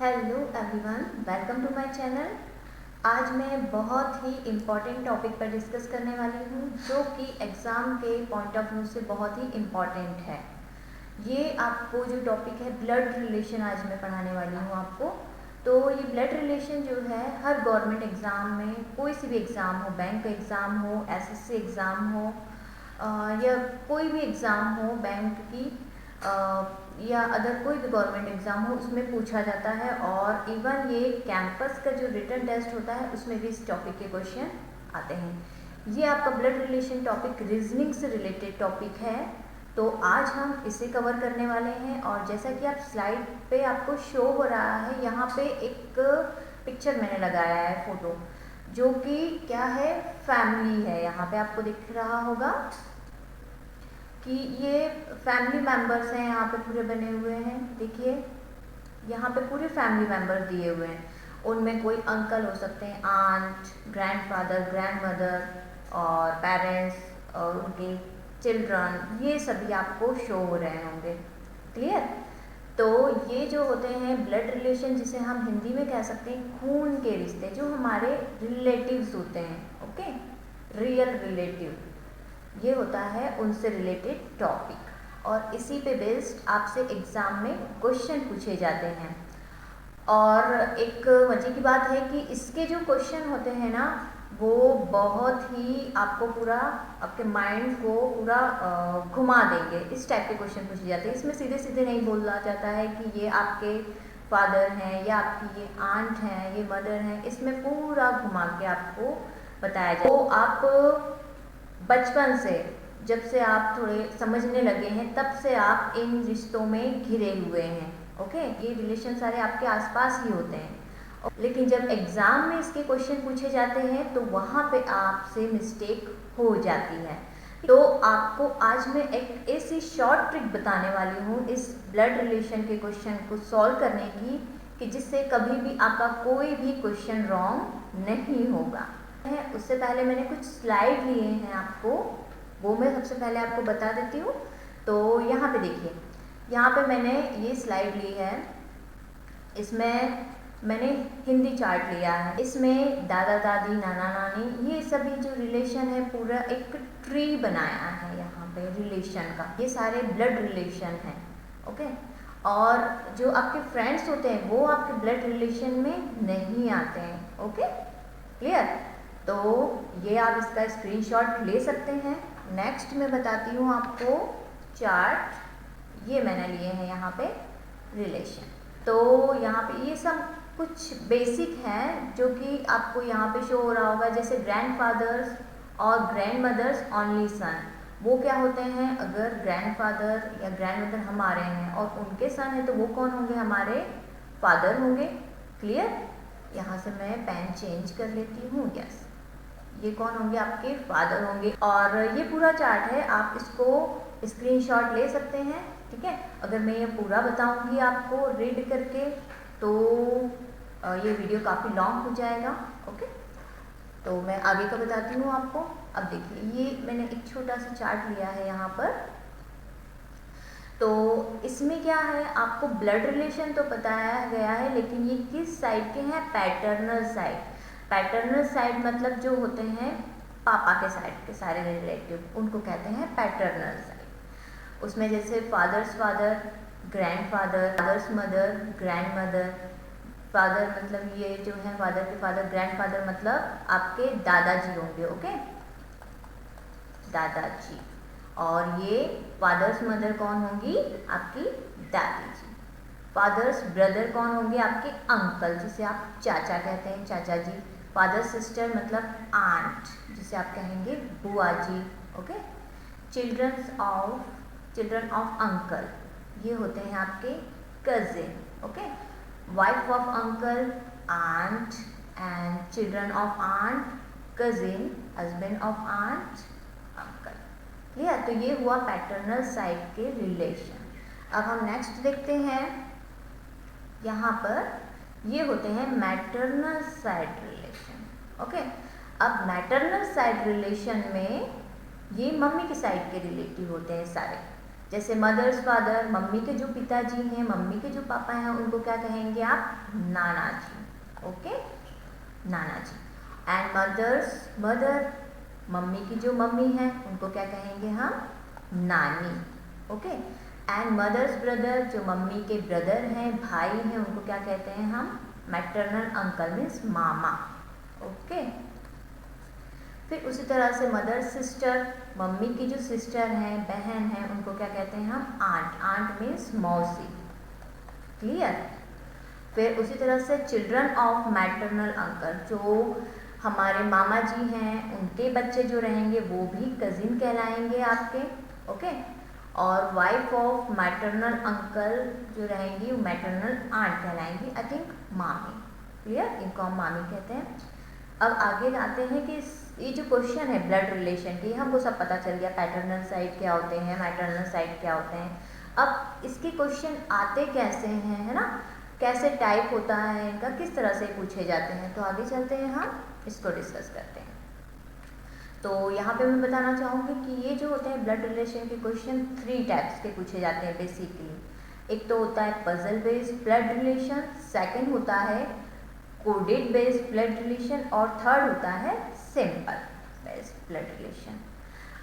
Hello everyone, welcome to my channel. आज मैं बहुत ही इम्पॉर्टेंट टॉपिक पर डिस्कस करने वाली हूँ जो कि एग्ज़ाम के पॉइंट ऑफ व्यू से बहुत ही इम्पॉर्टेंट है। ये आपको जो टॉपिक है ब्लड रिलेशन, आज मैं पढ़ाने वाली हूँ आपको। तो ये ब्लड रिलेशन जो है हर गवर्नमेंट एग्ज़ाम में, कोई सी भी एग्ज़ाम हो, बैंक का एग्ज़ाम हो, एसएससी एग्ज़ाम हो या कोई भी एग्ज़ाम हो बैंक की या अदर कोई भी गवर्नमेंट एग्ज़ाम हो, उसमें पूछा जाता है। और इवन ये कैंपस का जो रिटन टेस्ट होता है उसमें भी इस टॉपिक के क्वेश्चन आते हैं। ये आपका ब्लड रिलेशन टॉपिक रीजनिंग से रिलेटेड टॉपिक है, तो आज हम इसे कवर करने वाले हैं। और जैसा कि आप स्लाइड पे आपको शो हो रहा है, यहाँ पे एक पिक्चर मैंने लगाया है, फ़ोटो, जो कि क्या है, फैमिली है। यहाँ पे आपको दिख रहा होगा कि ये फैमिली मेम्बर्स हैं, यहाँ पे पूरे बने हुए हैं। देखिए यहाँ पे पूरे फैमिली मेम्बर्स दिए हुए हैं। उनमें कोई अंकल हो सकते हैं, आंट, ग्रैंडफादर, ग्रैंडमदर और पेरेंट्स और उनके चिल्ड्रन, ये सभी आपको शो हो रहे होंगे। क्लियर? तो ये जो होते हैं ब्लड रिलेशन, जिसे हम हिंदी में कह सकते हैं खून के रिश्ते, जो हमारे रिलेटिव्स होते हैं। ओके, रियल रिलेटिव, ये होता है उनसे रिलेटेड टॉपिक। और इसी पे बेस्ड आपसे एग्ज़ाम में क्वेश्चन पूछे जाते हैं। और एक मजे की बात है कि इसके जो क्वेश्चन होते हैं ना, वो बहुत ही आपको पूरा, आपके माइंड को पूरा घुमा देंगे। इस टाइप के क्वेश्चन पूछे जाते हैं। इसमें सीधे सीधे नहीं बोला जाता है कि ये आपके फादर हैं या आपकी ये आंट हैं, ये मदर हैं। इसमें पूरा घुमा के आपको बताया जाए। तो आप बचपन से, जब से आप थोड़े समझने लगे हैं, तब से आप इन रिश्तों में घिरे हुए हैं। ओके, ये रिलेशन सारे आपके आसपास ही होते हैं। लेकिन जब एग्ज़ाम में इसके क्वेश्चन पूछे जाते हैं तो वहाँ पे आपसे मिस्टेक हो जाती है। तो आपको आज मैं एक ऐसी शॉर्ट ट्रिक बताने वाली हूँ इस ब्लड रिलेशन के क्वेश्चन को सॉल्व करने की, कि जिससे कभी भी आपका कोई भी क्वेश्चन रॉन्ग नहीं होगा। उससे पहले मैंने कुछ स्लाइड लिए हैं आपको, वो मैं सबसे पहले आपको बता देती हूँ। तो यहाँ पे देखिए, यहाँ पे मैंने ये स्लाइड ली है। इसमें मैंने हिंदी चार्ट लिया है। इसमें दादा दादी, नाना नानी, ये सभी जो रिलेशन है, पूरा एक ट्री बनाया है यहाँ पे रिलेशन का। ये सारे ब्लड रिलेशन हैं। ओके, और जो आपके फ्रेंड्स होते हैं वो आपके ब्लड रिलेशन में नहीं आते हैं। Okay, clear? तो ये आप इसका स्क्रीनशॉट ले सकते हैं। नेक्स्ट मैं बताती हूँ आपको चार्ट। ये मैंने लिए हैं यहाँ पे रिलेशन। तो यहाँ पे ये सब कुछ बेसिक हैं जो कि आपको यहाँ पे शो हो रहा होगा, जैसे ग्रैंडफादर्स और ग्रैंडमदर्स ओनली सन। वो क्या होते हैं, अगर ग्रैंडफादर या ग्रैंडमदर हमारे हैं और उनके सन है तो वो कौन होंगे, हमारे फादर होंगे। क्लियर? यहाँ से मैं पेन चेंज कर लेती हूँ। यस, ये कौन होंगे, आपके फादर होंगे। और ये पूरा चार्ट है, आप इसको स्क्रीनशॉट ले सकते हैं। ठीक है, अगर मैं ये पूरा बताऊंगी आपको रीड करके तो ये वीडियो काफ़ी लॉन्ग हो जाएगा। ओके, तो मैं आगे का बताती हूँ आपको। अब देखिए, ये मैंने एक छोटा सा चार्ट लिया है यहाँ पर। तो इसमें क्या है, आपको ब्लड रिलेशन तो बताया गया है, लेकिन ये किस साइड के हैं, पैटर्नल साइड। पैटर्नल साइड मतलब जो होते हैं पापा के साइड के सारे रिलेटिव, उनको कहते हैं पैटर्नल साइड। उसमें जैसे father's father, grandfather, father's mother, grandmother. Father मतलब ये जो है फादर के फादर, ग्रैंडफादर मतलब आपके दादाजी होंगे। ओके, दादाजी। और ये फादर्स मदर कौन होंगी, आपकी दादी जी। फादर्स ब्रदर कौन होंगे, आपके अंकल, जिसे आप चाचा कहते हैं, चाचा जी। फादर सिस्टर मतलब आंट, जिसे आप कहेंगे बुआ जी। ओके, चिल्ड्रन ऑफ अंकल, ये होते हैं आपके cousin. Okay, wife of uncle, aunt, and children of aunt, cousin, husband of aunt, uncle. Clear? तो ये हुआ पैटर्नल साइड के रिलेशन। अब हम नेक्स्ट देखते हैं, यहाँ पर ये होते हैं मैटरनल साइड रिलेशन। ओके, अब मैटरनल साइड रिलेशन में ये मम्मी की साइड के रिलेटिव होते हैं सारे। जैसे मदर्स फादर, मम्मी के जो पिताजी हैं, मम्मी के जो पापा हैं, उनको क्या कहेंगे आप? नाना जी। Okay, Nana ji. And mother's mother, mummy की जो मम्मी है, उनको क्या कहेंगे हम? नानी। ओके। एंड मदर्स ब्रदर, जो मम्मी के ब्रदर हैं, भाई हैं, उनको क्या कहते हैं हम? मैटरनल अंकल मीन्स मामा। ओके। फिर उसी तरह से मदर सिस्टर, मम्मी की जो सिस्टर हैं, बहन हैं, उनको क्या कहते हैं हम? आंट। आंट मीन्स मौसी। क्लियर? फिर उसी तरह से चिल्ड्रन ऑफ मैटरनल अंकल, जो हमारे मामा जी हैं, उनके बच्चे जो रहेंगे वो भी कजिन कहलाएंगे आपके। ओके। और वाइफ ऑफ मैटरनल अंकल जो रहेंगी वो मैटरनल आंट कहलाएंगी, आई थिंक मामी। क्लियर? इनको हम मामी कहते हैं। अब आगे आते हैं कि ये जो क्वेश्चन है ब्लड रिलेशन की, हमको सब पता चल गया पैटर्नल साइड क्या होते हैं, मैटरनल साइड क्या होते हैं। अब इसके क्वेश्चन आते कैसे हैं, है ना, कैसे टाइप होता है इनका, किस तरह से पूछे जाते हैं, तो आगे चलते हैं हम इसको डिस्कस करते हैं। तो यहाँ पे मैं बताना चाहूँगी कि ये जो होते हैं ब्लड रिलेशन के क्वेश्चन 3 टाइप्स के पूछे जाते हैं बेसिकली। एक तो होता है puzzle based blood relation, second होता है कोडेड बेस्ड ब्लड रिलेशन और थर्ड होता है सिंपल बेस्ड ब्लड रिलेशन।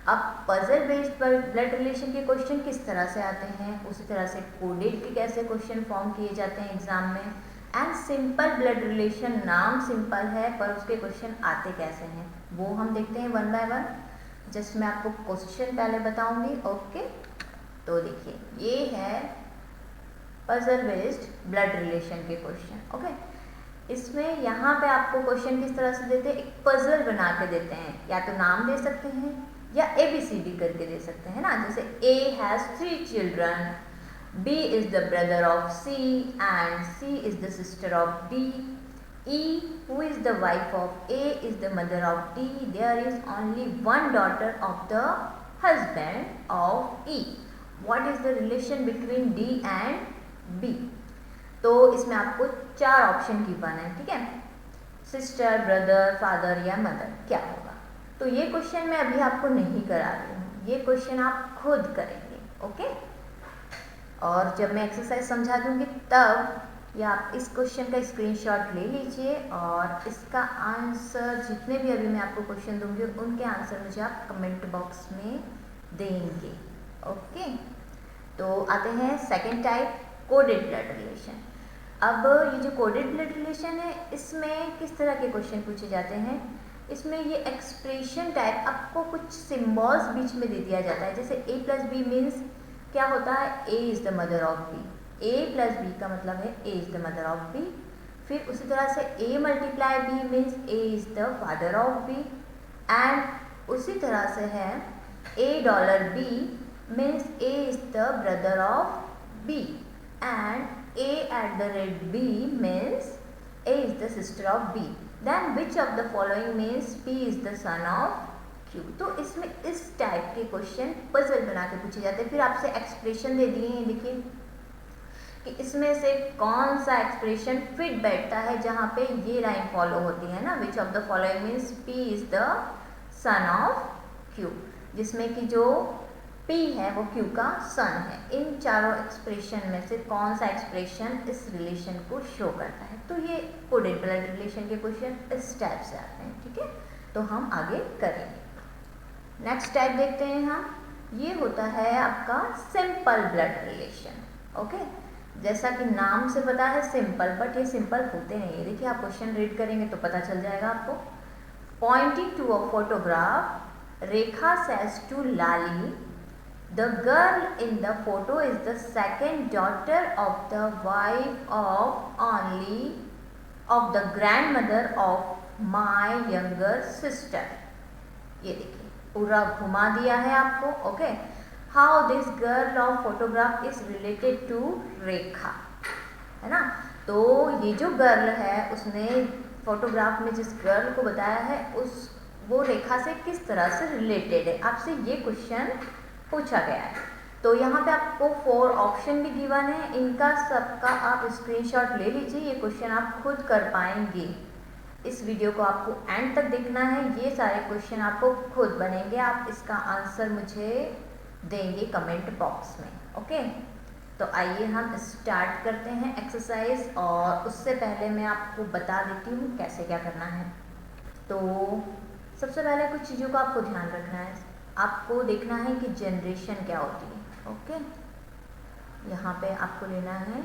अब पजल बेस्ड ब्लड रिलेशन के क्वेश्चन किस तरह से आते हैं, उसी तरह से कोडेड के कैसे क्वेश्चन फॉर्म किए जाते हैं एग्जाम में, एंड सिंपल ब्लड रिलेशन, नाम सिंपल है पर उसके क्वेश्चन आते कैसे हैं, वो हम देखते हैं वन बाय वन। जस्ट मैं आपको क्वेश्चन पहले बताऊंगी। ओके, तो देखिए ये है पजल बेस्ड ब्लड रिलेशन के क्वेश्चन। ओके, इसमें यहाँ पे आपको क्वेश्चन किस तरह से देते हैं, एक पजल बना के देते हैं, या तो नाम दे सकते हैं या ABCD करके दे सकते हैं ना। जैसे A has 3 children, B is the brother of C and C is the sister of D, E who is the wife of A is the mother of D, there is only one daughter of the husband of E, what is the relation between D and B। तो इसमें आपको 4 option given है, ठीक है, sister, brother, father या mother, क्या होगा। तो ये क्वेश्चन मैं अभी आपको नहीं करा रही हूँ, ये क्वेश्चन आप खुद करेंगे। ओके, और जब मैं एक्सरसाइज समझा दूंगी तब या आप इस क्वेश्चन का स्क्रीनशॉट ले लीजिए और इसका आंसर, जितने भी अभी मैं आपको क्वेश्चन दूंगी उनके आंसर मुझे आप कमेंट बॉक्स में देंगे। ओके, तो आते हैं second type, coded blood relation. अब ये जो कोडेड ब्लड रिलेशन है, इसमें किस तरह के क्वेश्चन पूछे जाते हैं, इसमें ये एक्सप्रेशन टाइप, आपको कुछ सिम्बॉल्स बीच में दे दिया जाता है। जैसे A+B मीन्स क्या होता है, A is the mother of B, A+B का मतलब है A is the mother of B। फिर उसी तरह से A×B means A is the father of B, and उसी तरह से है $B means A is the brother of B, and A@B means A is the sister of B, then which of the following means P is the son of Q। तो इसमें इस type के question puzzle बना के पूछे जाते हैं। फिर आपसे एक्सप्रेशन दे दिए हैं, देखिए कि इसमें से कौन सा एक्सप्रेशन फिट बैठता है जहाँ पे ये लाइन फॉलो होती है ना, which of the following means P is the son of Q, जिसमें कि जो P है वो Q का सन है। इन चारों एक्सप्रेशन में से कौन सा एक्सप्रेशन इस रिलेशन को शो करता है। तो ये कोडेड ब्लड रिलेशन के क्वेश्चन इस टाइप से आते हैं, ठीक है। तो हम आगे करेंगे। नेक्स्ट टाइप देखते हैं हम, ये होता है आपका सिंपल ब्लड रिलेशन। ओके, जैसा कि नाम से पता है सिंपल, बट ये सिंपल होते नहीं है। देखिए आप क्वेश्चन रीड करेंगे तो पता चल जाएगा आपको। Pointing to a photograph, Rekha says to Lali, the girl in the photo is the second daughter of the wife of the grandmother of my younger sister। ये देखिए पूरा घुमा दिया है आपको। Okay, how this girl of photograph is related to Rekha, है ना। तो ये जो गर्ल है उसने फोटोग्राफ में जिस गर्ल को बताया है वो रेखा से किस तरह से रिलेटेड है, आपसे ये क्वेश्चन पूछा गया है। तो यहाँ पे आपको 4 ऑप्शन भी गिवन है, इनका सबका आप स्क्रीनशॉट ले लीजिए। ये क्वेश्चन आप खुद कर पाएंगे। इस वीडियो को आपको एंड तक देखना है, ये सारे क्वेश्चन आपको खुद बनेंगे। आप इसका आंसर मुझे देंगे कमेंट बॉक्स में। ओके, तो आइए हम स्टार्ट करते हैं एक्सरसाइज, और उससे पहले मैं आपको बता देती हूँ कैसे क्या करना है। तो सबसे पहले कुछ चीज़ों का आपको ध्यान रखना है। आपको देखना है कि जनरेशन क्या होती है। ओके, यहाँ पे आपको लेना है,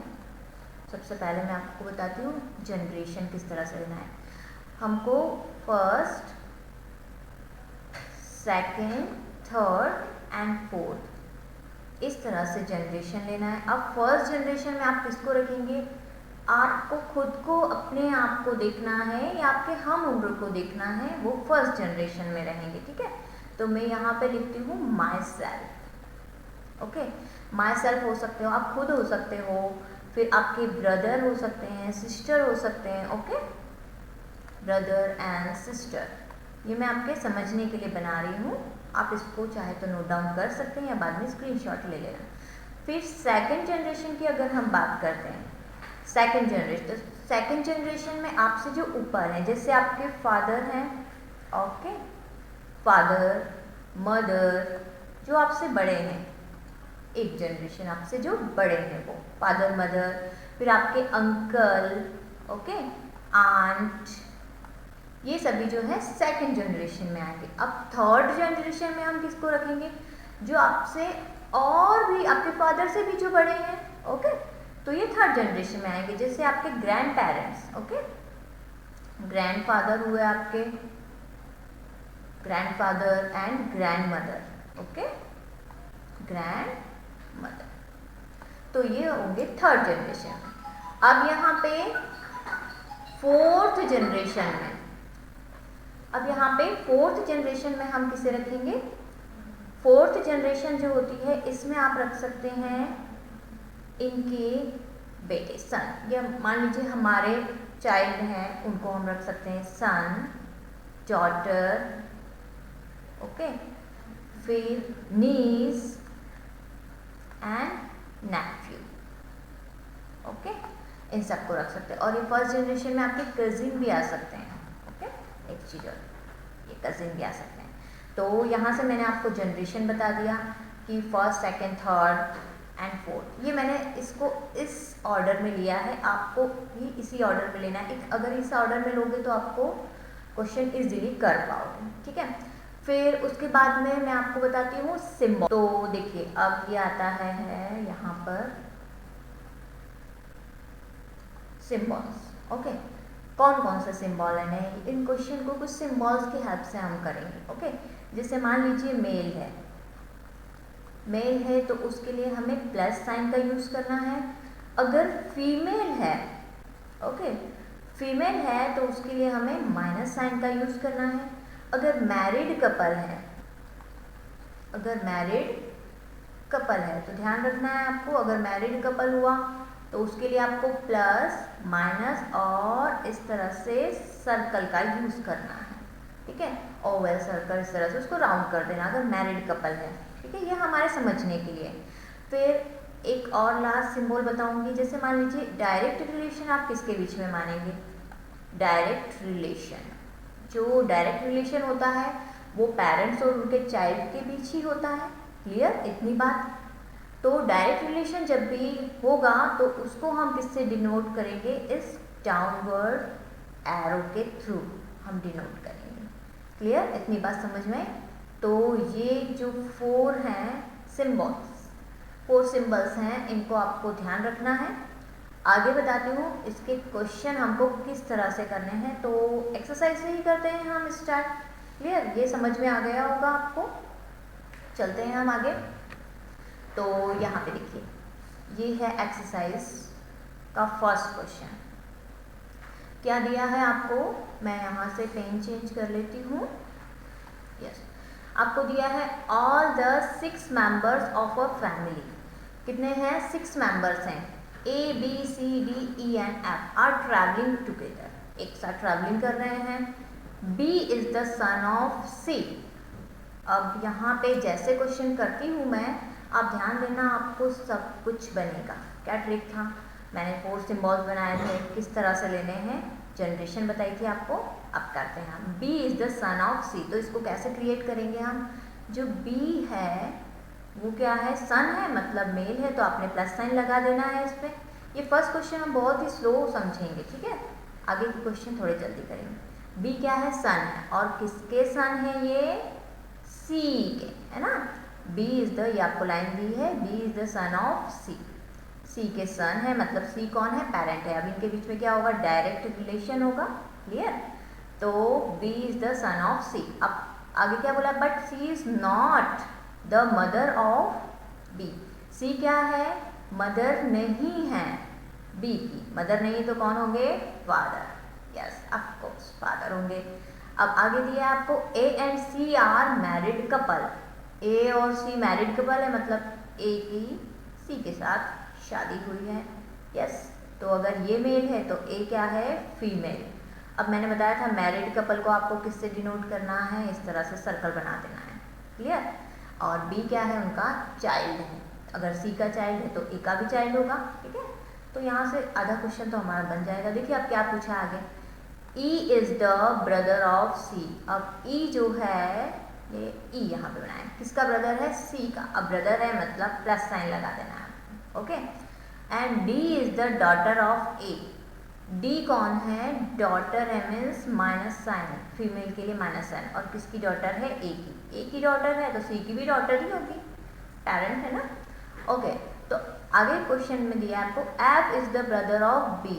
सबसे पहले मैं आपको बताती हूँ जनरेशन किस तरह से लेना है। हमको first, second, third and fourth इस तरह से जनरेशन लेना है। अब फर्स्ट जनरेशन में आप किसको रखेंगे? आपको खुद को, अपने आप को देखना है या आपके हम उम्र को देखना है, वो फर्स्ट जनरेशन में रहेंगे। ठीक है, तो मैं यहाँ पे लिखती हूँ my self. Okay, my self हो सकते हो, आप खुद हो सकते हो, फिर आपके ब्रदर हो सकते हैं, सिस्टर हो सकते हैं। ओके, ब्रदर एंड सिस्टर, ये मैं आपके समझने के लिए बना रही हूँ। आप इसको चाहे तो नोट डाउन कर सकते हैं या बाद में स्क्रीनशॉट ले लेना। फिर सेकंड जनरेशन की अगर हम बात करते हैं, सेकंड जनरेशन, तो सेकंड जनरेशन में आपसे जो ऊपर है, जैसे आपके फादर हैं, ओके, फादर, मदर, जो आपसे बड़े हैं, एक जनरेशन आपसे जो बड़े हैं वो फादर, मदर, फिर आपके अंकल, ओके, आंट, ये सभी जो है सेकंड जनरेशन में आएंगे। अब थर्ड जनरेशन में हम किसको रखेंगे? जो आपसे और भी, आपके फादर से भी जो बड़े हैं। ओके, तो ये थर्ड जनरेशन में आएंगे, जैसे आपके grand parents. Okay, grand father हुए आपके, grand father and grand mother. Okay, grand mother, तो ये होंगे थर्ड जनरेशन। अब यहाँ पे फोर्थ जनरेशन में, अब यहाँ पे फोर्थ जनरेशन में हम किसे रखेंगे? फोर्थ जनरेशन जो होती है, इसमें आप रख सकते हैं इनके बेटे, सन, या मान लीजिए हमारे चाइल्ड हैं, उनको हम रख सकते हैं सन, डॉटर, ओके, फिर नीस एंड नेफ्यू। ओके, इन सबको रख सकते हैं। और ये फर्स्ट जनरेशन में आपके कजिन भी आ सकते हैं। ओके, एक चीज़ और, ये कजिन भी आ सकते हैं। तो यहाँ से मैंने आपको जनरेशन बता दिया कि first, second, third and fourth, ये मैंने इसको इस ऑर्डर में लिया है, आपको भी इसी ऑर्डर में लेना है। अगर इस ऑर्डर में लोगे तो आपको क्वेश्चन इजीली कर पाओगे। ठीक है, फिर उसके बाद में मैं आपको बताती हूँ सिंबल। तो देखिए, अब ये आता है यहाँ पर सिंबल्स। ओके, कौन कौन से सिंबल है? इन क्वेश्चन को कुछ सिंबल्स की हेल्प से हम करेंगे। ओके, जैसे मान लीजिए मेल है, मेल है तो उसके लिए हमें प्लस साइन का यूज़ करना है। अगर फीमेल है, ओके, फीमेल है तो उसके लिए हमें माइनस साइन का यूज़ करना है। अगर मैरिड कपल है, अगर मैरिड कपल है तो ध्यान रखना है आपको, अगर मैरिड कपल हुआ तो उसके लिए आपको प्लस, माइनस और इस तरह से सर्कल का यूज़ करना है। ठीक है, ओवल सर्कल, इस तरह से उसको राउंड कर देना अगर मैरिड कपल है। ठीक है, ये हमारे समझने के लिए। फिर एक और लास्ट सिंबल बताऊंगी, जैसे मान लीजिए डायरेक्ट रिलेशन आप किसके बीच में मानेंगे? डायरेक्ट रिलेशन, जो डायरेक्ट रिलेशन होता है वो पेरेंट्स और उनके चाइल्ड के बीच ही होता है। क्लियर, इतनी बात। तो डायरेक्ट रिलेशन जब भी होगा तो उसको हम किससे डिनोट करेंगे? इस डाउनवर्ड एरो के थ्रू हम डिनोट करेंगे। क्लियर, इतनी बात समझ में? तो ये जो फोर हैं सिंबल्स, फोर सिंबल्स हैं, इनको आपको ध्यान रखना है। आगे बताती हूँ इसके क्वेश्चन हमको किस तरह से करने हैं। तो एक्सरसाइज से ही करते हैं हम स्टार्ट। क्लियर, ये समझ में आ गया होगा आपको। चलते हैं हम आगे। तो यहाँ पे देखिए, ये है एक्सरसाइज का फर्स्ट क्वेश्चन। क्या दिया है आपको? मैं यहाँ से पेन चेंज कर लेती हूँ। यस, आपको दिया है all the 6 members of a family. कितने हैं? 6 मेंबर्स हैं। A, B, C, D, E and F are travelling together, एक साथ ट्रैवलिंग कर रहे हैं। B is the son of C। अब यहाँ पे जैसे क्वेश्चन करती हूँ मैं, आप ध्यान देना, आपको सब कुछ बनेगा। क्या ट्रिक था? मैंने 4 सिंबल्स बनाए थे, किस तरह से लेने हैं, जनरेशन बताई थी आपको। अब करते हैं हम। B is the son of C, तो इसको कैसे क्रिएट करेंगे हम? जो B है वो क्या है, सन है, मतलब मेल है, तो आपने प्लस साइन लगा देना है इस पर। ये फर्स्ट क्वेश्चन हम बहुत ही स्लो समझेंगे, ठीक है, आगे के क्वेश्चन थोड़े जल्दी करेंगे। बी क्या है, सन है, और किसके सन है ये, सी के, है ना। बी इज द, ये आपको लाइन दी है, B is the son of C, C के सन है, मतलब सी कौन है, पेरेंट है। अब इनके बीच में क्या होगा, डायरेक्ट रिलेशन होगा, क्लियर। तो B is the son of C. अब आगे क्या बोला, but C is not the mother of B. C क्या है, मदर नहीं है बी की, मदर नहीं तो कौन होंगे, father, yes of course father होंगे। अब आगे दिया है आपको, A and C are married couple. A और सी मैरिड कपल है, मतलब ए की सी के साथ शादी हुई है, यस। तो अगर ये मेल है तो ए क्या है, फीमेल। अब मैंने बताया था मैरिड कपल को आपको किससे डिनोट करना है, इस तरह से सर्कल बना देना है, क्लियर। और बी क्या है, उनका चाइल्ड है, अगर सी का चाइल्ड है तो ए का भी चाइल्ड होगा, ठीक है। तो यहाँ से आधा क्वेश्चन तो हमारा बन जाएगा। देखिए अब क्या पूछा आगे, E is the brother of C. अब E जो है, ये E यहाँ पे बनाए, किसका ब्रदर है, C का। अब ब्रदर है मतलब प्लस साइन लगा देना है, okay. And D is the daughter of A। D कौन है, डॉटर है, मीन्स माइनस साइन, फीमेल के लिए माइनस साइन, और किसकी डॉटर है, A की। A की डॉटर है तो C की भी डॉटर ही होगी, पेरेंट है ना, ओके। तो आगे क्वेश्चन में दिया आपको, F is the brother of B।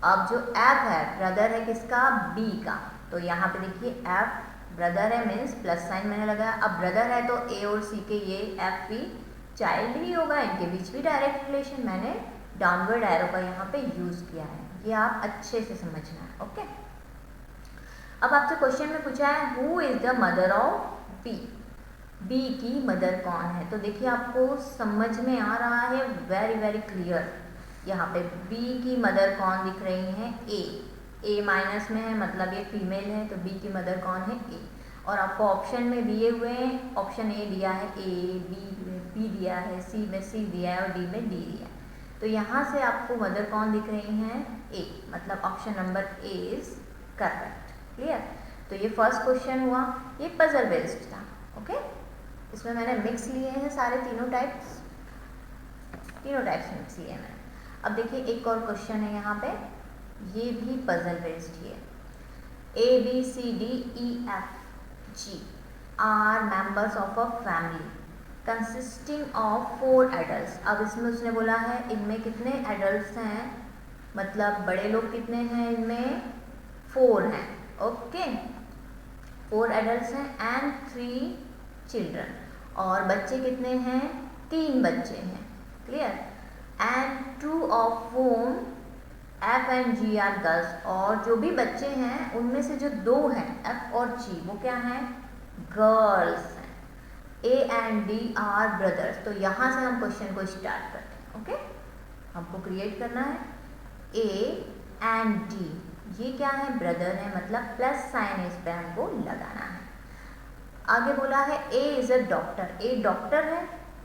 अब जो F है, ब्रदर है किसका, B का। तो यहाँ पे देखिए F ब्रदर है, मीन्स प्लस साइन मैंने लगाया। अब ब्रदर है तो A और C के ये F भी चाइल्ड ही होगा, इनके बीच भी डायरेक्ट रिलेशन, मैंने डाउनवर्ड एरो का यहाँ पे यूज किया है, ये आप अच्छे से समझना है, ओके। अब आपसे क्वेश्चन में पूछा है, who is the mother of B. B की मदर कौन है, तो देखिए आपको समझ में आ रहा है, वेरी वेरी क्लियर। यहाँ पे बी की मदर कौन दिख रही है, ए माइनस में है, मतलब ये फीमेल है, तो बी की मदर कौन है, ए। और आपको ऑप्शन में दिए हुए हैं, ऑप्शन ए दिया है, ए, बी दिया है, सी में सी दिया है, और डी में डी दिया है। तो यहाँ से आपको मदर कौन दिख रही हैं, ए, मतलब option number A is correct, clear. तो ये फर्स्ट क्वेश्चन हुआ, ये पजल बेस्ड था, ओके। इसमें मैंने मिक्स लिए हैं सारे तीनों टाइप्स मिक्स लिए हैं मैंने। अब देखिए एक और क्वेश्चन है यहाँ पे, ये भी पजल बेस्ड ही है। A B C D E F G are members of a family consisting of 4 adult. अब इसमें उसने बोला है इनमें कितने एडल्ट हैं, मतलब बड़े लोग कितने हैं, इनमें 4 हैं, ओके। 4 एडल्ट हैं एंड 3 चिल्ड्रन, और बच्चे कितने हैं, 3 बच्चे हैं, clear. And 2 of whom F and G are girls, और जो भी बच्चे हैं उनमें से जो 2 हैं F और G वो क्या हैं, गर्ल्स हैं। A and D are brothers. तो यहाँ से हम क्वेश्चन को स्टार्ट करते हैं, ओके। हमको क्रिएट करना है, A एंड D ये क्या है, ब्रदर है, मतलब प्लस साइन इस पे हमको लगाना है। आगे बोला है A is a doctor, A doctor है,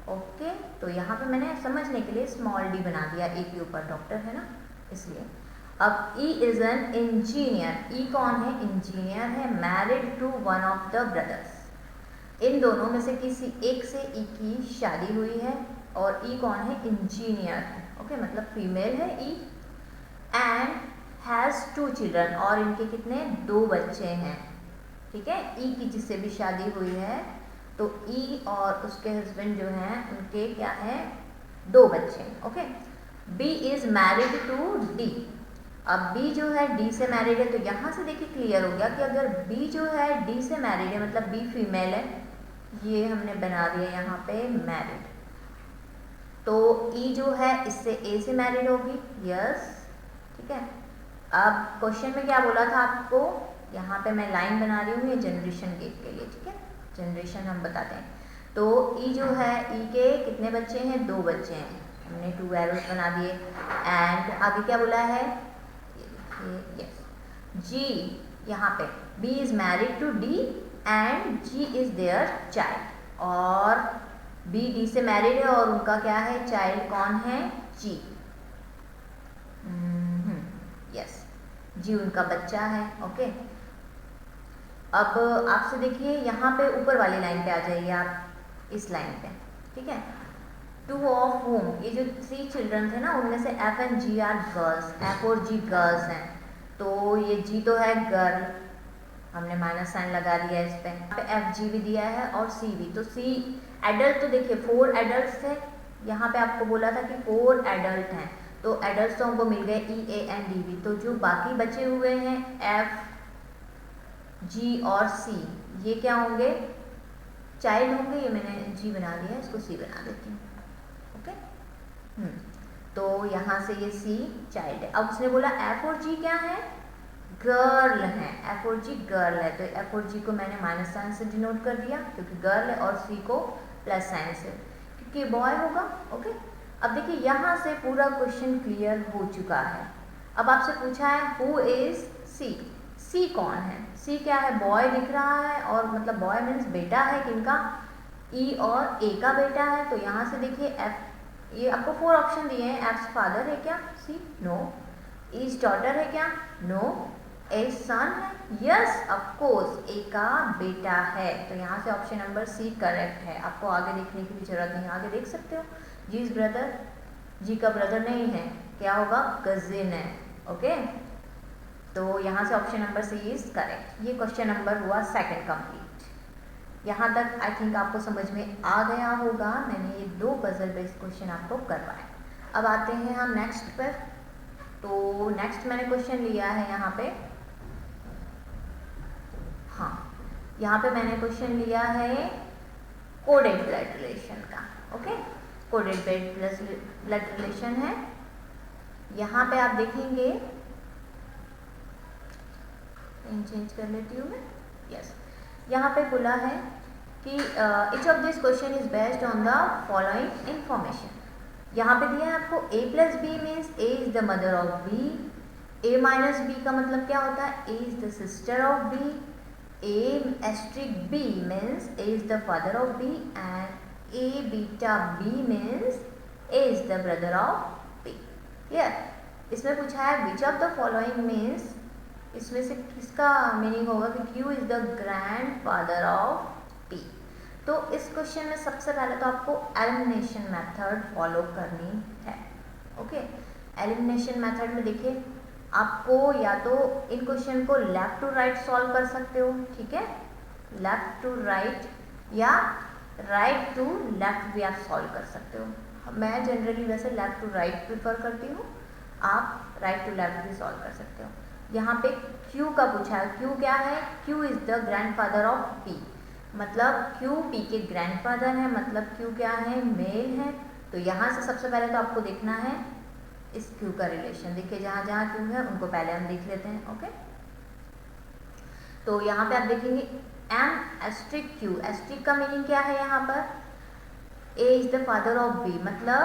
ओके। तो यहाँ पे मैंने समझने के लिए स्मॉल d बना दिया, A के ऊपर डॉक्टर है ना, इसलिए। अब E is an engineer, E कौन है, इंजीनियर है, married to one of the brothers. इन दोनों में से किसी एक से E की शादी हुई है, और E कौन है, इंजीनियर है, ओके, मतलब फीमेल है E। एंड हैज़ 2 चिल्ड्रन, और इनके कितने, 2 बच्चे हैं, ठीक है। E की जिससे भी शादी हुई है, तो E और उसके हस्बैंड जो हैं उनके क्या है, 2 बच्चे हैं, ओके। B is married to D। अब B जो है D से मैरिड है, तो यहाँ से देखिए क्लियर हो गया कि अगर B जो है D से मैरिड है, मतलब B फीमेल है, ये हमने बना दिया यहाँ पे मैरिड। तो E जो है इससे A से मैरिड होगी, यस, ठीक है। अब क्वेश्चन में क्या बोला था आपको, यहाँ पे मैं लाइन बना रही हूँ ये जनरेशन गेट के लिए, ठीक है, जनरेशन हम बताते हैं। तो E जो है, E के कितने बच्चे हैं, 2 बच्चे हैं, हमने 2 एरोस बना दिए। एंड आगे क्या बोला है, यस, G यहाँ पे B is married to D and G is their child, और B D से मैरिड है और उनका क्या है, चाइल्ड कौन है, G, यस, G उनका बच्चा है, ओके। अब आपसे देखिए यहाँ पे ऊपर वाली लाइन पे आ जाइए आप, इस लाइन पे, ठीक है। टू ऑफ होम, ये जो 3 चिल्ड्रन थे ना उनमें से F and G are girls, F और G गर्ल्स हैं, तो ये G तो है गर्ल, हमने माइनस साइन लगा दिया इस पे F G भी दिया है और C भी। तो C एडल्ट, तो देखिए 4 एडल्ट थे, यहाँ पे आपको बोला था कि 4 एडल्ट हैं, तो एडल्ट तो हमको मिल गए E A N D B। तो जो बाकी बचे हुए हैं F G और C, ये क्या होंगे, चाइल्ड होंगे। ये मैंने G बना दिया, इसको C बना देती हूँ, ओके। तो यहाँ से ये C चाइल्ड है। अब उसने बोला F और G क्या है, गर्ल है, F और G गर्ल है, तो F और G को मैंने माइनस साइन से डिनोट कर दिया क्योंकि गर्ल है, और C को प्लस साइन से क्योंकि बॉय होगा, ओके। अब देखिए यहाँ से पूरा क्वेश्चन क्लियर हो चुका है। अब आपसे पूछा है हु इज C, C कौन है, C क्या है, बॉय दिख रहा है, और मतलब बॉय मीन्स बेटा है किनका, E और A का बेटा है। तो यहाँ से देखिए F, ये आपको 4 ऑप्शन दिए हैं, F फादर है क्या, C, नो। E's डॉटर है क्या, नो। A सन है, यस ऑफ कोर्स, A का बेटा है। तो यहाँ से ऑप्शन नंबर C करेक्ट है। आपको आगे देखने की भी जरूरत नहीं, आगे देख सकते हो। G's ब्रदर, G का ब्रदर नहीं है, क्या होगा, कजिन है, ओके। तो यहाँ से option number C is correct. ये क्वेश्चन नंबर हुआ 2nd कंप्लीट। यहाँ तक आई थिंक आपको समझ में आ गया होगा। मैंने ये 2 पजल बेस्ड क्वेश्चन आपको करवाए। अब आते हैं हम नेक्स्ट पर। तो नेक्स्ट मैंने क्वेश्चन लिया है यहाँ पे, हाँ यहाँ पे मैंने क्वेश्चन लिया है कोडेड ब्लड रिलेशन का, ओके। कोडेड ब्लड रिलेशन है। यहाँ पे आप देखेंगे, चेंज कर लेती हूँ मैं, यस। यहाँ पे बोला है कि each of this question is based on the following information। यहाँ पे दिया है आपको A plus B means A is the mother of B, A minus B का मतलब क्या होता है, A is the sister of B, A asterisk B means A is the father of B, and A beta B means A is the brother of B। Clear. इसमें पूछा है which of the following means, इसमें से किसका meaning होगा कि Q is the grand father of P। तो इस क्वेश्चन में सबसे पहले तो आपको एलिमिनेशन मेथड फॉलो करनी है, ओके। एलिमिनेशन मेथड में देखिए, आपको या तो इन क्वेश्चन को लेफ्ट टू राइट सॉल्व कर सकते हो, ठीक है, लेफ्ट टू राइट, या राइट टू लेफ्ट भी आप सॉल्व कर सकते हो। मैं जनरली वैसे लेफ्ट टू राइट प्रिफर करती हूँ, आप राइट टू लेफ्ट भी सॉल्व कर सकते हो। यहाँ पे Q का पूछा है, Q क्या है, Q is the grandfather of P, मतलब Q P के ग्रैंडफादर है, मतलब Q क्या है, मेल है। तो यहाँ से सबसे पहले तो आपको देखना है इस Q का रिलेशन। देखिए जहाँ जहाँ Q है उनको पहले हम देख लेते हैं, ओके। तो यहाँ पे आप देखेंगे M एस्ट्रिक Q, एस्ट्रिक का मीनिंग क्या है यहाँ पर, A is the father of B, मतलब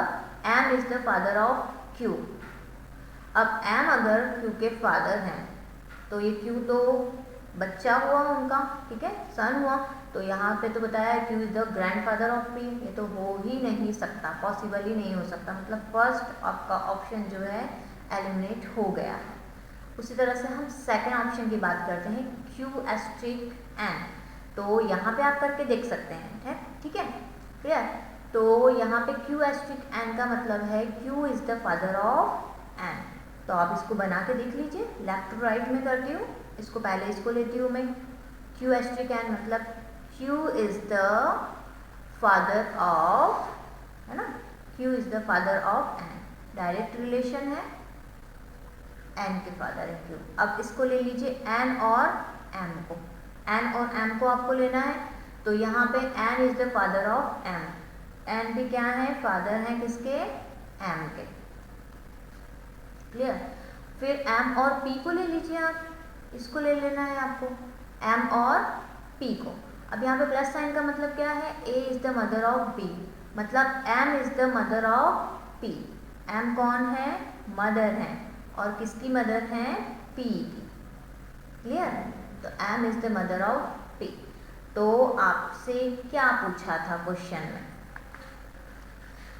M is the father of Q। अब M अगर Q के फादर हैं तो ये Q तो बच्चा हुआ उनका, ठीक है, सन हुआ। तो यहाँ पे तो बताया है Q is the grandfather of P, ये तो हो ही नहीं सकता, पॉसिबल ही नहीं हो सकता, मतलब फर्स्ट आपका ऑप्शन जो है एलिमिनेट हो गया है। उसी तरह से हम सेकंड ऑप्शन की बात करते हैं, Q एस्ट्रिक N। तो यहाँ पे आप करके देख सकते हैं, ठीक है, क्लियर। तो यहाँ पे Q एस्ट्रिक N का मतलब है Q is the father of N। तो आप इसको बना के देख लीजिए, लेफ्ट टू राइट में करती हूँ, इसको पहले इसको लेती हूँ मैं, Q एस्ट्रिक N मतलब Q is the father of, है ना, Q is the father of N, direct relation है, N के फादर है Q। अब इसको ले लीजिए N और M को, N और M को आपको लेना है। तो यहाँ पे N is the father of M, N भी क्या है, फादर है किसके, M के, क्लियर। फिर M और P को ले लीजिए आप, इसको ले लेना है आपको, M और P को। अब यहाँ पे प्लस साइन का मतलब क्या है, A is the mother of B, मतलब M is the mother of P। M कौन है, मदर है, और किसकी मदर है, P की, क्लियर। तो M is the mother of P। तो आपसे क्या पूछा था क्वेश्चन में,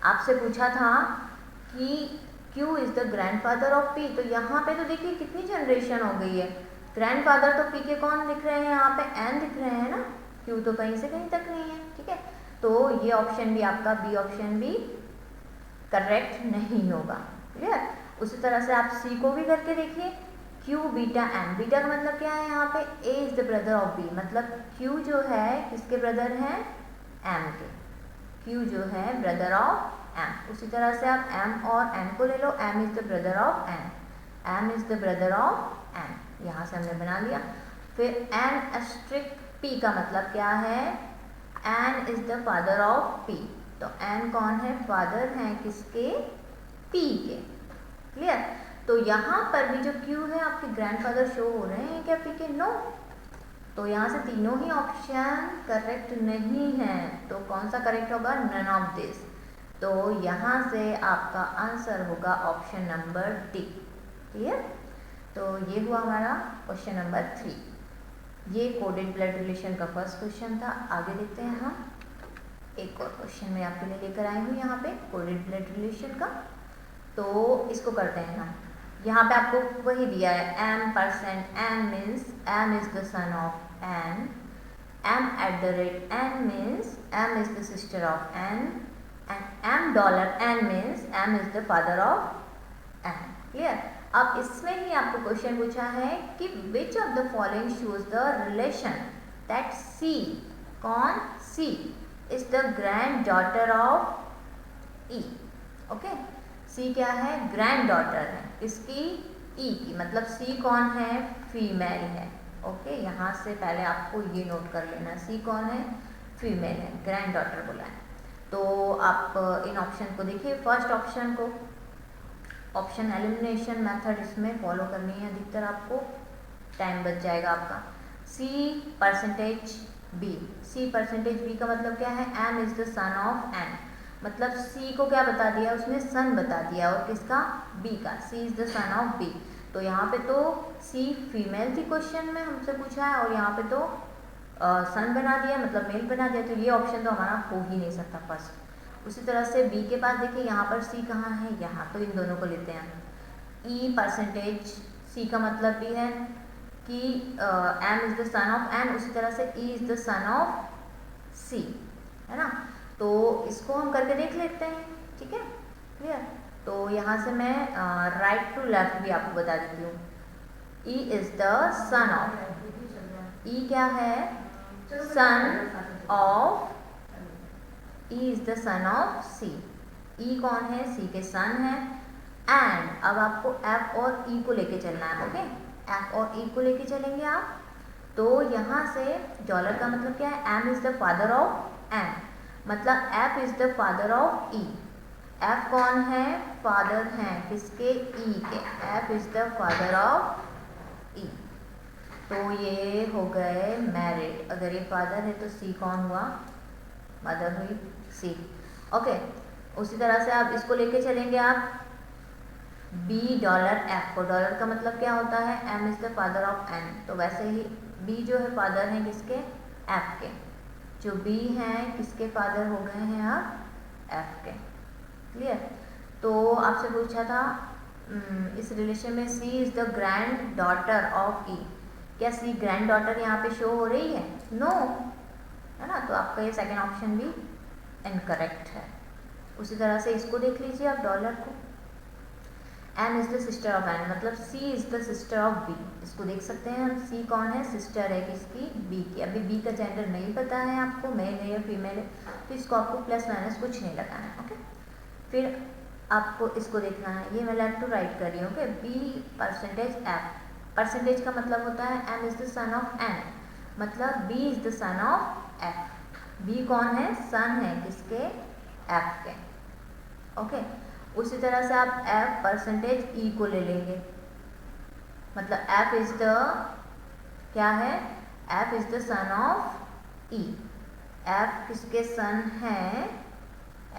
आपसे पूछा था कि Q is the grandfather of P। तो यहाँ पे तो देखिए कितनी जनरेशन हो गई है, ग्रैंडफादर तो P के कौन दिख रहे हैं, यहाँ पे N दिख रहे हैं ना, Q तो कहीं से कहीं तक नहीं है, ठीक है। तो ये ऑप्शन भी आपका बी ऑप्शन भी करेक्ट नहीं होगा। क्लियर। उसी तरह से आप सी को भी करके देखिए, क्यू बीटा एम। बीटा का मतलब क्या है यहाँ पे, A is the brother of B, मतलब क्यू जो है किसके ब्रदर हैं, एम के। क्यू जो है ब्रदर ऑफ एम। उसी तरह से आप एम और एन को ले लो, M is the brother of N, M is the brother of N, यहाँ से हमने बना लिया। फिर एन एस्ट्रिक पी का मतलब क्या है, N is the father of P. तो एन कौन है, फादर हैं किसके, पी के। क्लियर। तो यहाँ पर भी जो क्यू है आपके ग्रैंडफादर शो हो रहे हैं क्या पी के, नो। तो यहाँ से तीनों ही ऑप्शन करेक्ट नहीं है, तो कौन सा करेक्ट होगा, नन ऑफ दिस। तो यहाँ से आपका आंसर होगा ऑप्शन नंबर डी। क्लियर। तो ये हुआ हमारा क्वेश्चन नंबर 3। ये कोडेड ब्लड रिलेशन का फर्स्ट क्वेश्चन था। आगे देखते हैं हम, एक और क्वेश्चन मैं आपके लिए लेकर आई हूँ यहाँ पे कोडेड ब्लड रिलेशन का। तो इसको करते हैं हम। यहाँ पे आपको वही दिया है, m%, m means m is the son of n, m@n means m is the sister of n, and $n means m is the father of n। Clear. अब इसमें ही आपको क्वेश्चन पूछा है कि which of the following shows the relation that C, कौन, C is the grand daughter of E। Okay, C क्या है, grand daughter है इसकी, E की, मतलब C कौन है, फीमेल है। ओके, यहाँ से पहले आपको ये नोट कर लेना, C कौन है, फीमेल है, ग्रैंड डॉटर बोला है। तो आप इन ऑप्शन को देखिए, फर्स्ट ऑप्शन को, ऑप्शन एलिमिनेशन मेथड इसमें फॉलो करनी है अधिकतर, आपको टाइम बच जाएगा आपका। C%B, C%B का मतलब क्या है, M is the son of N, मतलब C को क्या बता दिया उसने, सन बता दिया, और किसका, B का, C is the son of B। तो यहाँ पे तो C फीमेल थी, क्वेश्चन में हमसे पूछा है, और यहाँ पे तो सन बना दिया, मतलब मेल बना दिया, तो ये ऑप्शन तो हमारा हो ही नहीं सकता फर्स्ट। उसी तरह से B के पास देखिए, यहाँ पर C कहाँ है, यहाँ, तो इन दोनों को लेते हैं। E%C का मतलब भी है कि M is the son of N, उसी तरह से E is the son of C, है ना। तो इसको हम करके देख लेते हैं, ठीक है, क्लियर। तो यहाँ से मैं राइट टू लेफ्ट भी आपको बता देती हूँ। E is the son of, E क्या है, son of, E is the son of C, E कौन है, C के सन है। एंड अब आपको F और E को लेके चलना है। ओके, F और E को लेके चलेंगे आप। तो यहाँ से डॉलर का मतलब क्या है, M is the father of N, मतलब F is the father of E। F कौन है, फादर हैं किसके, E के, F is the father of E। तो ये हो गए मैरिड, अगर ये फादर है तो C कौन हुआ, मदर हुई, C। ओके, उसी तरह से आप इसको लेके चलेंगे आप $F को, डॉलर का मतलब क्या होता है, M is the father of N, तो वैसे ही B जो है फादर है किसके, F के, जो B हैं किसके फादर हो गए हैं आप, F के। क्लियर। तो आपसे पूछा था इस रिलेशन में C is the grand daughter of E, क्या C ग्रैंड डॉटर यहाँ पे शो हो रही है, नो, है ना। तो आपका ये सेकेंड ऑप्शन भी इनकरेक्ट है। उसी तरह से इसको देख लीजिए आप, डॉलर को, M is the sister of N, मतलब C is the sister of B। इसको देख सकते हैं हम, C कौन है, सिस्टर है किसकी, B की। अभी B का जेंडर नहीं पता है आपको, मेल है या फीमेल है, तो इसको आपको प्लस माइनस कुछ नहीं लगाना है। ओके, फिर आपको इसको देखना है, ये मैं लेफ्ट टू राइट कर रही हूँ। ओके, B%F, परसेंटेज का मतलब होता है M is the son of N, मतलब B is the son of F। B कौन है, सन है किसके, F के। ओके, उसी तरह से आप F%E को ले लेंगे, मतलब F इज द क्या है, F is the son of E। F किसके सन है,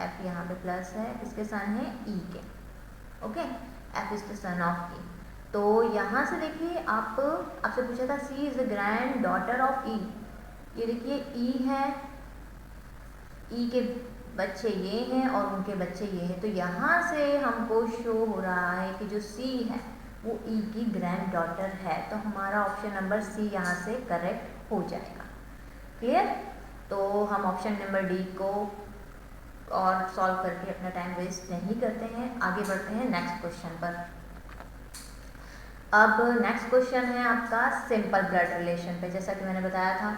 F यहाँ पे प्लस है, किसके सन है, E के। Okay, F is the son of E। तो यहाँ से देखिए आप, आपसे पूछा था C is the grand daughter of E, ये देखिए E है, E के बच्चे ये हैं और उनके बच्चे ये हैं, तो यहाँ से हमको शो हो रहा है कि जो C है वो E की ग्रैंड डॉटर है, तो हमारा ऑप्शन नंबर C यहाँ से करेक्ट हो जाएगा। क्लियर। तो हम ऑप्शन नंबर डी को और सॉल्व करके अपना टाइम वेस्ट नहीं करते हैं, आगे बढ़ते हैं नेक्स्ट क्वेश्चन पर। अब नेक्स्ट क्वेश्चन है आपका सिंपल ब्लड रिलेशन पे। जैसा कि मैंने बताया था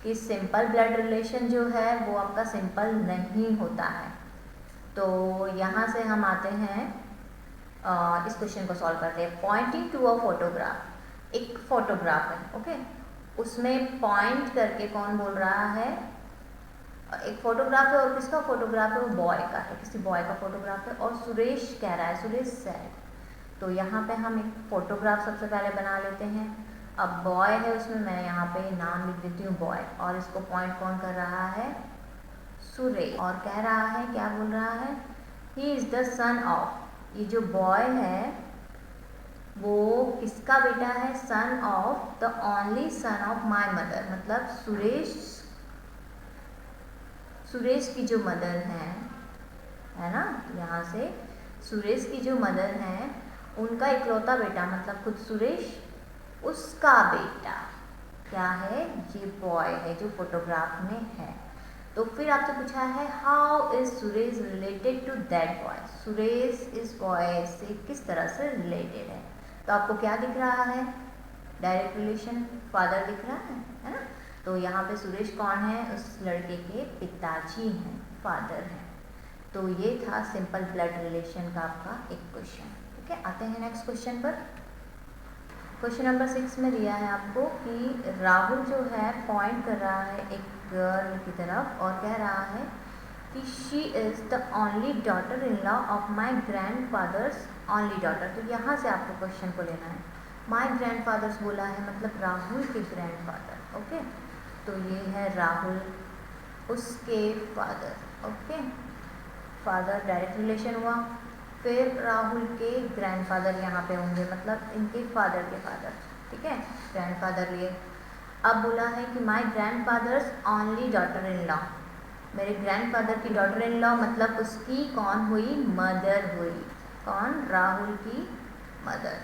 कि सिंपल ब्लड रिलेशन जो है वो आपका सिंपल नहीं होता है। तो यहाँ से हम आते हैं, इस क्वेश्चन को सॉल्व करते हैं। पॉइंटिंग टू अ फोटोग्राफ, एक फोटोग्राफ है, ओके, उसमें पॉइंट करके कौन बोल रहा है, एक फोटोग्राफ है, और किसका फोटोग्राफ है, वो बॉय का है, किसी बॉय का फोटोग्राफ है, और सुरेश कह रहा है, सुरेश सैड। तो यहाँ पे हम एक फोटोग्राफ सबसे पहले बना लेते हैं। अब बॉय है, उसमें मैं यहाँ पे नाम लिख देती हूँ बॉय, और इसको पॉइंट कौन कर रहा है, सुरेश, और कह रहा है, क्या बोल रहा है, he is the son of, ये जो बॉय है वो किसका बेटा है, son of the only son of my mother, मतलब सुरेश की जो मदर है ना, यहाँ से सुरेश की जो मदर है उनका इकलौता बेटा, मतलब खुद सुरेश, उसका बेटा क्या है, ये बॉय है जो फोटोग्राफ में है। तो फिर आपसे पूछा है how is Suresh related to that boy, Suresh इस बॉय से किस तरह से रिलेटेड है। तो आपको क्या दिख रहा है, डायरेक्ट रिलेशन, फादर दिख रहा है ना। तो यहाँ पे सुरेश कौन है, उस लड़के के पिताजी हैं, फादर हैं। तो ये था सिंपल ब्लड रिलेशन का आपका एक क्वेश्चन। ठीक है, आते हैं नेक्स्ट क्वेश्चन पर। क्वेश्चन नंबर 6 में दिया है आपको कि राहुल जो है पॉइंट कर रहा है एक गर्ल की तरफ और कह रहा है कि she is the only daughter in law of my grand fathers only daughter. तो यहाँ से आपको क्वेश्चन को लेना है, माई ग्रैंड फादर्स बोला है मतलब राहुल के ग्रैंड फादर, ओके। तो ये है राहुल, उसके father, okay, father direct relation हुआ। फिर राहुल के ग्रैंडफादर यहाँ पे होंगे, मतलब इनके फादर के फादर, ठीक है, ग्रैंडफादर लिए। अब बोला है कि my grandfather's only daughter in law, मेरे ग्रैंडफादर की डॉटर इन लॉ, मतलब उसकी कौन हुई, मदर हुई, कौन, राहुल की मदर।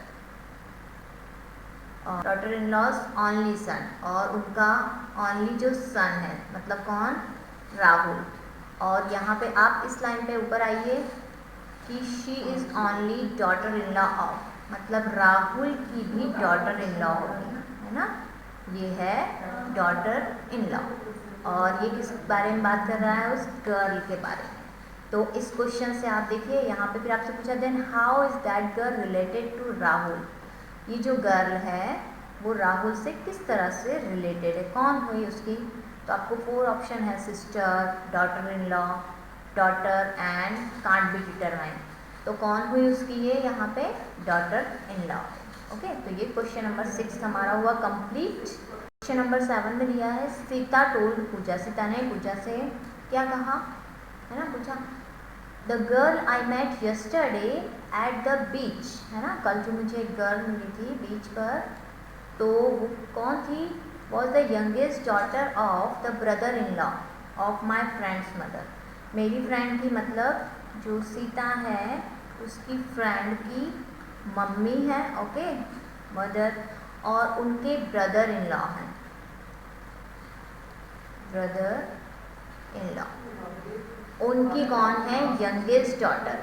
और daughter in law's only son, और उनका ओनली जो सन है मतलब कौन, राहुल। और यहाँ पे आप इस लाइन पे ऊपर आइए कि she is only daughter in law of, मतलब राहुल की भी डॉटर इन लॉ होगी, है ना, ये है डॉटर इन लॉ। और ये किस बारे में बात कर रहा है, उस गर्ल के बारे में। तो इस क्वेश्चन से आप देखिए यहाँ पे फिर आपसे पूछा then how is that girl related to Rahul, ये जो गर्ल है वो राहुल से किस तरह से रिलेटेड है, कौन हुई उसकी। तो आपको 4 ऑप्शन है, sister, daughter in law, daughter and can't be determine. तो कौन हुई उसकी, ये यहाँ पे डॉटर इन लॉ, ओके। तो ये क्वेश्चन नंबर 6 हमारा हुआ कंप्लीट। क्वेश्चन नंबर 7 में दिया है सीता टोल्ड पूजा, सीता ने पूजा से क्या कहा, है ना, पूछा the girl I met yesterday at the beach, है ना, कल जो मुझे एक गर्ल मिली थी बीच पर, तो वो कौन थी, was the youngest daughter of the brother in law of my friends mother, मेरी फ्रेंड की, मतलब जो सीता है उसकी फ्रेंड की मम्मी है, ओके, मदर, और उनके ब्रदर इन लॉ हैं, ब्रदर इन लॉ, उनकी कौन है, यंगेस्ट डॉटर,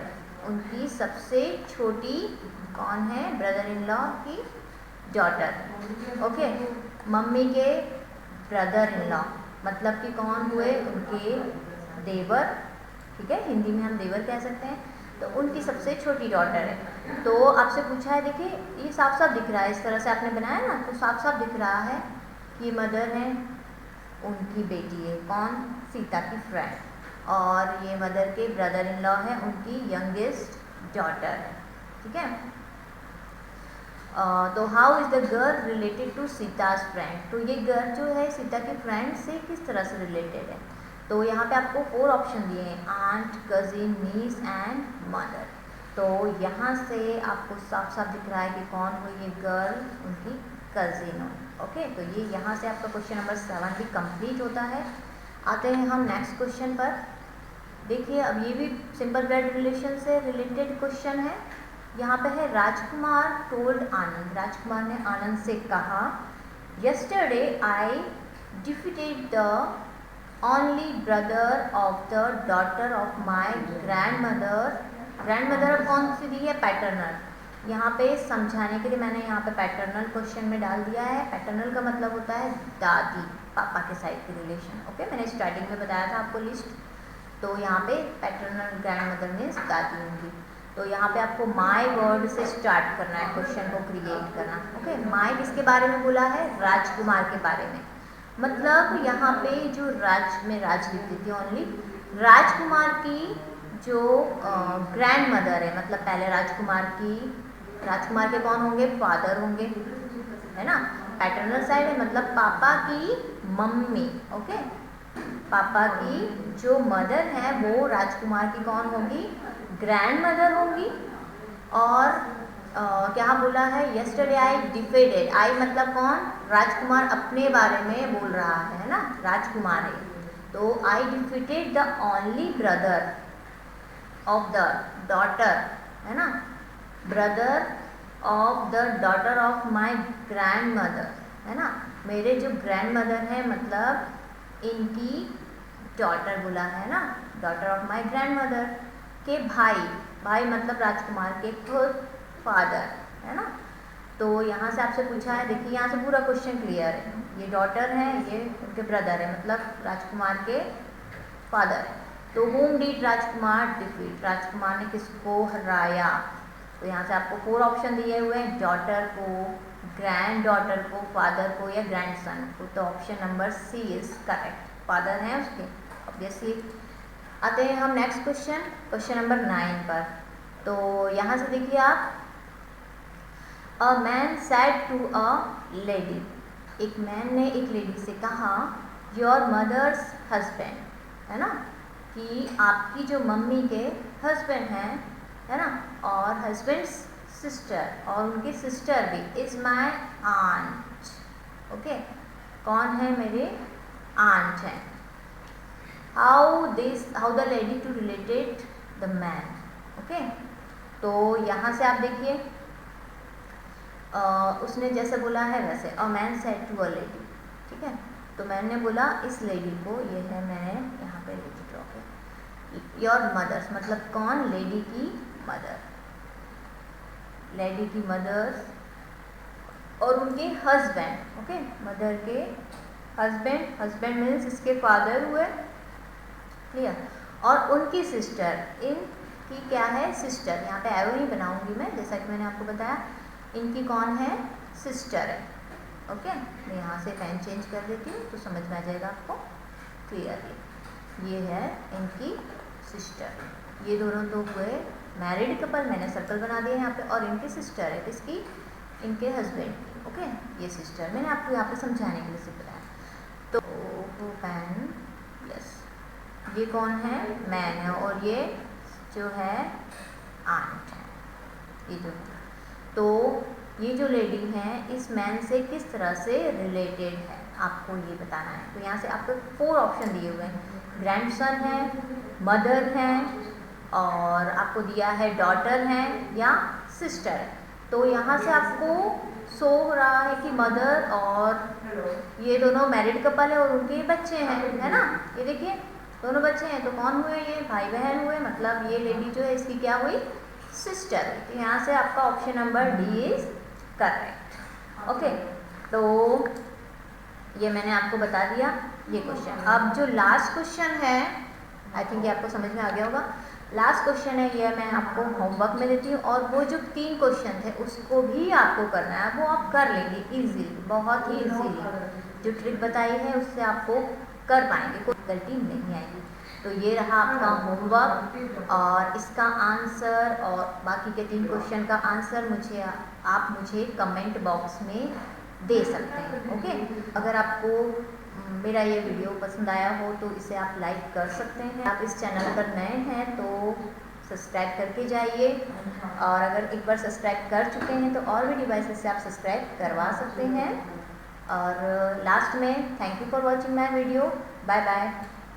उनकी सबसे छोटी कौन है, ब्रदर इन लॉ की डॉटर, ओके, मम्मी के ब्रदर इन लॉ, मतलब कि कौन हुए, उनके देवर, ठीक है, हिंदी में हम देवर कह सकते हैं। तो उनकी सबसे छोटी डॉटर है। तो आपसे पूछा है, देखिए ये साफ साफ दिख रहा है, इस तरह से आपने बनाया ना, तो साफ साफ दिख रहा है कि मदर है, उनकी बेटी है, कौन, सीता की फ्रेंड, और ये मदर के ब्रदर इन लॉ है, उनकी यंगेस्ट डॉटर है, ठीक है। तो how is the girl related to Sita's friend, तो ये गर्ल जो है सीता की फ्रेंड से किस तरह से रिलेटेड है। तो यहाँ पे आपको 4 ऑप्शन दिए हैं, aunt, cousin, niece and mother. तो यहाँ से आपको साफ साफ दिख रहा है कि कौन हुई ये गर्ल, उनकी कजिन हुई, ओके। तो ये यहाँ से आपका क्वेश्चन नंबर 7 भी कंप्लीट होता है। आते हैं हम नेक्स्ट क्वेश्चन पर। देखिए अब ये भी सिंपल ब्लड रिलेशन से रिलेटेड क्वेश्चन है। यहाँ पे है राजकुमार टोल्ड आनंद, राजकुमार ने आनंद से कहा yesterday I defeated the only brother of the daughter of my grand mother. Grand mother अब कौन सी दी है? पैटर्नल। यहाँ पे समझाने के लिए मैंने यहाँ पे पैटर्नल क्वेश्चन में डाल दिया है। पैटर्नल का मतलब होता है दादी, पापा के साइड की रिलेशन। ओके, मैंने स्टार्टिंग में बताया था आपको लिस्ट। तो यहाँ पे पैटर्नल ग्रैंड मदर मीन्स दादी होंगी। तो यहाँ पे आपको माई वर्ड से स्टार्ट करना है क्वेश्चन को क्रिएट करना। ओके, माई किसके बारे में बोला है? राजकुमार के बारे में। मतलब यहाँ पे जो राज लिखती थी ओनली राजकुमार की जो ग्रैंड मदर है, मतलब पहले राजकुमार के कौन होंगे? फादर होंगे, है ना। पैटर्नल साइड है मतलब पापा की मम्मी। ओके, पापा की जो मदर है वो राजकुमार की कौन होगी? ग्रैंड मदर होंगी। और क्या बोला है? Yesterday I defeated. आई मतलब कौन? राजकुमार अपने बारे में बोल रहा है ना, राजकुमार है। तो I defeated the only brother of the daughter, है ना, brother of the daughter of my grand mother, है ना। मेरे जो ग्रैंड मदर है मतलब इनकी डॉटर बोला है ना, daughter of my grand mother के भाई मतलब राजकुमार के खुद फादर, है ना। तो यहाँ से आपसे पूछा है, देखिए यहाँ से पूरा क्वेश्चन क्लियर है। ये डॉटर है, ये उनके ब्रदर है, मतलब राजकुमार के फादर है। तो होम डिड राजकुमार डिफीट, राजकुमार ने किसको हराया? तो यहाँ से आपको 4 ऑप्शन दिए हुए हैं, डॉटर को, ग्रैंड डॉटर को, फादर को या ग्रैंड सन को। तो option number C is correct, father हैं उसके ऑब्वियसली। आते हैं हम नेक्स्ट क्वेश्चन नंबर 9 पर। तो यहाँ से देखिए आप, a man said to a lady, एक मैन ने एक लेडी से कहा, योर मदर्स हस्बैंड, है ना, कि आपकी जो मम्मी के हस्बैंड हैं, है ना, और हस्बैंड्स सिस्टर, और उनकी सिस्टर भी, इज माई आंट। ओके, कौन है? मेरे आंट हैं। How the lady to related the man. Okay, तो यहाँ से आप देखिए, उसने जैसे बोला है वैसे, a man said to a lady, ठीक है। तो मैंने बोला इस लेडी को, ये है, मैंने यहाँ पे लेडी ड्रॉ किया, योर मदर्स मतलब कौन? लेडी की मदर, लेडी की मदर्स और उनके हस्बैंड। ओके, मदर के हस्बैंड मीन्स इसके फादर हुए, क्लियर। और उनकी सिस्टर, इनकी क्या है? सिस्टर। यहाँ पे एरो नहीं बनाऊंगी मैं, जैसा कि मैंने आपको बताया, इनकी कौन है? सिस्टर है। ओके, मैं यहाँ से पेन चेंज कर देती हूँ तो समझ में आ जाएगा आपको क्लियरली। ये है इनकी सिस्टर, ये दोनों तो हुए मैरिड कपल, मैंने सर्कल बना दिए यहाँ पे। और इनकी सिस्टर है किसकी? इनके हस्बैंड की। ओके, ये सिस्टर मैंने आपको यहाँ पे समझाने के लिए सिर्फ बताया। तो वो पेन, यस, ये कौन है? मैन है, और ये जो है आंट है, ये जो है। तो ये जो लेडी है इस मैन से किस तरह से रिलेटेड है, आपको ये बताना है। तो यहाँ से आपको 4 ऑप्शन दिए हुए हैं, ग्रैंडसन है, मदर है, और आपको दिया है डॉटर है या सिस्टर है। तो यहाँ से आपको शो हो रहा है कि मदर और ये दोनों मैरिड कपल है और उनके बच्चे हैं, है ना। ये देखिए दोनों बच्चे हैं, तो कौन हुए? ये भाई बहन हुए, मतलब ये लेडी जो है इसकी क्या हुई? सिस्टर। तो यहाँ से आपका option number D is correct. Okay, तो ये मैंने आपको बता दिया ये क्वेश्चन। अब जो लास्ट क्वेश्चन है, आई थिंक ये आपको समझ में आ गया होगा। लास्ट क्वेश्चन है, ये मैं आपको होमवर्क में देती हूँ, और वो जो 3 क्वेश्चन थे उसको भी आपको करना है, वो आप कर लेंगे इजीली, बहुत ही इजीली। जो ट्रिक बताई है उससे आपको कर पाएंगे, कोई गलती नहीं आएगी। तो ये रहा आपका होमवर्क, और इसका आंसर और बाकी के 3 क्वेश्चन का आंसर आप मुझे कमेंट बॉक्स में दे सकते हैं। ओके, अगर आपको मेरा ये वीडियो पसंद आया हो तो इसे आप लाइक कर सकते हैं। आप इस चैनल पर नए हैं तो सब्सक्राइब करके जाइए, और अगर एक बार सब्सक्राइब कर चुके हैं तो और भी डिवाइसेस से आप सब्सक्राइब करवा सकते हैं। और लास्ट में thank you for watching my video, bye bye.